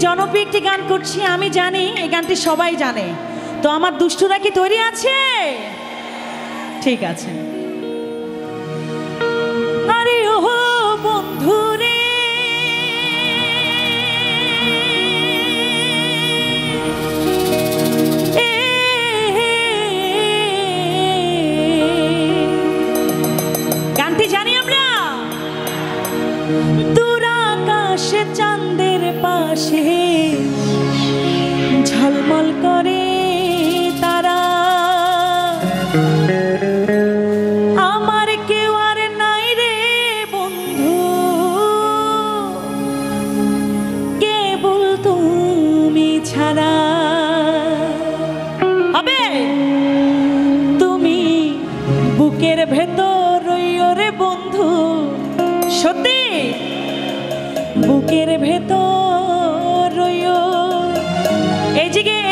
জনপ্রিয় একটি গান করছি, আমি জানি এই গানটি সবাই জানে। তো আমার দুষ্টুরা কি তৈরি আছে? ঠিক আছে। আরে ও বন্ধু রে, গানটি জানি আমরা। দূর আকাশে চাঁদের পাশে ঝলমল করে তারা, আমার কেউ আর নাই রে বন্ধু, কেবল তুমি ছাড়া। হবে তুমি বুকের ভেতর রইও রে বন্ধু, সত্যি বুকের ভেতর রইও।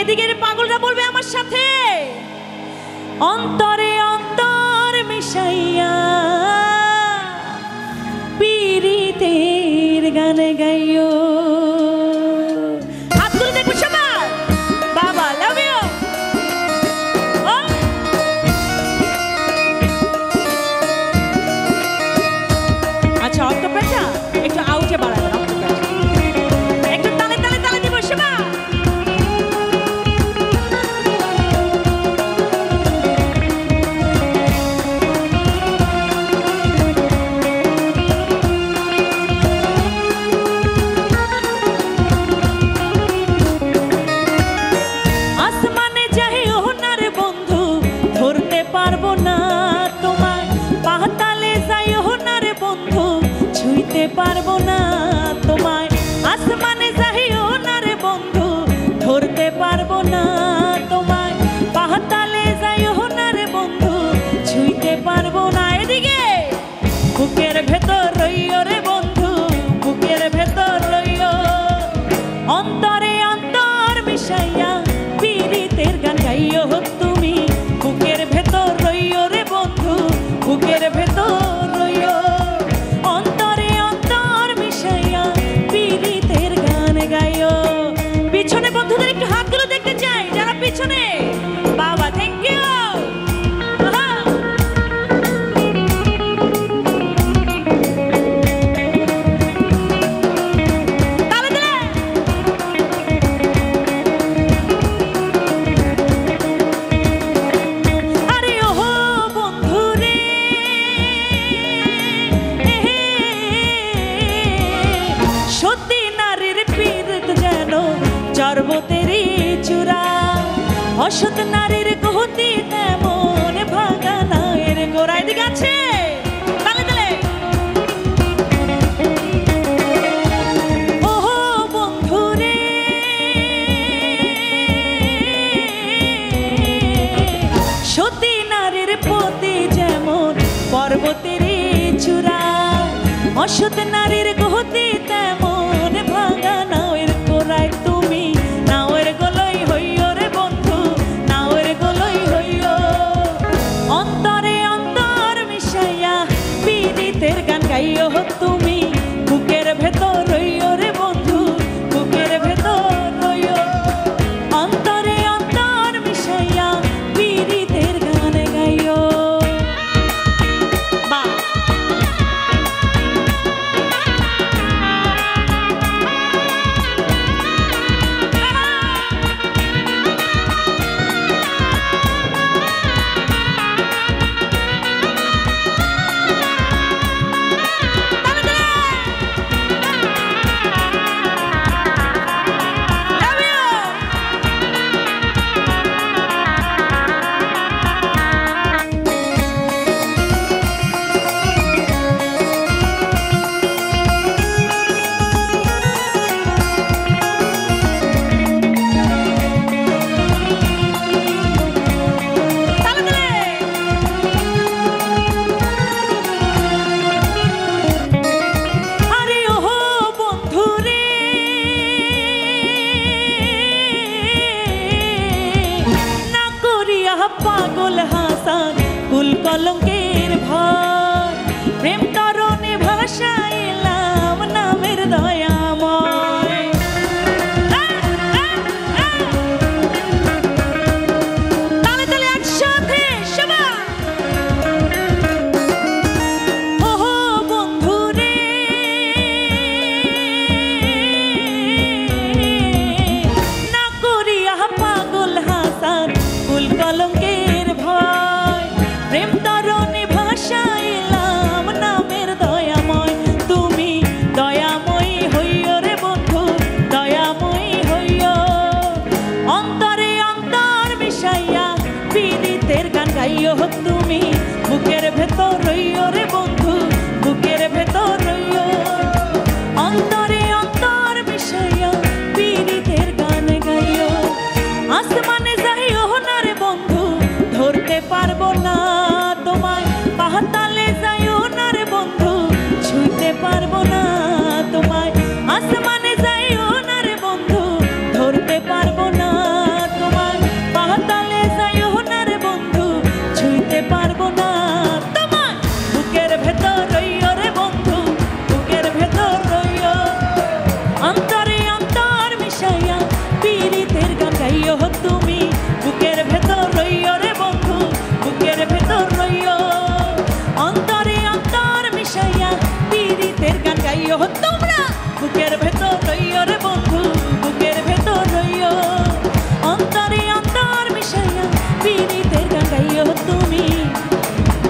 এদিকের পাগলরা বলবে আমার সাথে, অন্তরে অন্তর মিশাইয়া পীড়িতের গান গাইও। হাতগুলো দেখবো সবার, বাবা লাভ ইউ। আচ্ছা অক্টোপ্রেটা একটু আউটে বাড়াবেন, একটু তালে তালে তালে দিব সবা। আসমানে যাইও না রে বন্ধু, ধরতে পারবো না তোমায়। পাতালে যাইও না রে বন্ধু, ছুঁইতে পারবো না তোমায়। আসমানে যাইও না রে বন্ধু, ধরতে পারবো না তোমায়। পাতালে যাইও না রে বন্ধু, ছুঁইতে পারবো না। এদিকে বুকের ভেতর রইও রে বন্ধু, বুকের ভেতর রইও। অন্তরে অন্তর মিশাইয়া পীড়িতের গান গাইও তুমি, বুকের ভেতর রইও রে বন্ধু, বুকের ভেতর রইও। অন্তরে অন্তর মিশাইয়া পীড়িতের গান গাইও। পিছনে বন্ধুদের একটু হাতগুলো দেখতে চাই, যারা পিছনে। বাবা থ্যাংক ইউ। পর্বতেরই চূড়া, অসৎ নারীর গতি তেমন ভাঙা নায়ের গোড়ায়। দিকে আছে তালে তালে। ও বন্ধু রে, সতী নারীর পতি যেমন পর্বতেরই চূড়া, অসৎ নারীর গতি তেমন ভাঙা নায়ের গোড়ায়। তুমি নাওয়ের গলই হইও রে বন্ধু, নাওয়ের গলই হইও। অন্তরে অন্তর মিশাইয়া পীড়িতের গান গাইও তুমি, বুকের ভেতর রইও রে বন্ধু, বুকের ভেতর রইও। অন্তরে অন্তর মিশাইয়া পীড়িতের গান গাইও। বা পারবো না তোমায়। আসমানে যাইও না রে বন্ধু, ধরতে পারবো না তোমায়। পাতালে যাইও না রে বন্ধু, ছুঁইতে পারবো না তোমায়। বুকের ভেতর রইও রে বন্ধু, বুকের ভেতর রইও। অন্তরে অন্তর মিশাইয়া পীড়িতের গান গাইও তুমি। বুকের ভেতর রইও রে বন্ধু, বুকের ভেতর রইও। অন্তরে অন্তর মিশাইয়া পীড়িতের গান গাইও তোমরা। বুকের ভেতর রইও রে বন্ধু, বুকের ভেতর রইও। অন্তরে অন্তর মিশাইয়া পীড়িতের গান গাইও তুমি।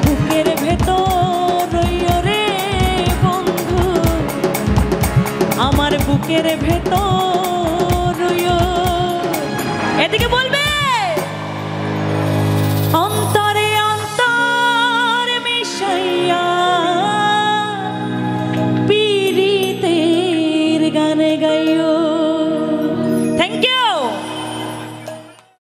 বুকের ভেতর রইও রে বন্ধু, আমার বুকের ভেতর রইও। এদিকে বলবে অন্তরে অন্তর মিশাইয়া পীড়িতের গান গাইও।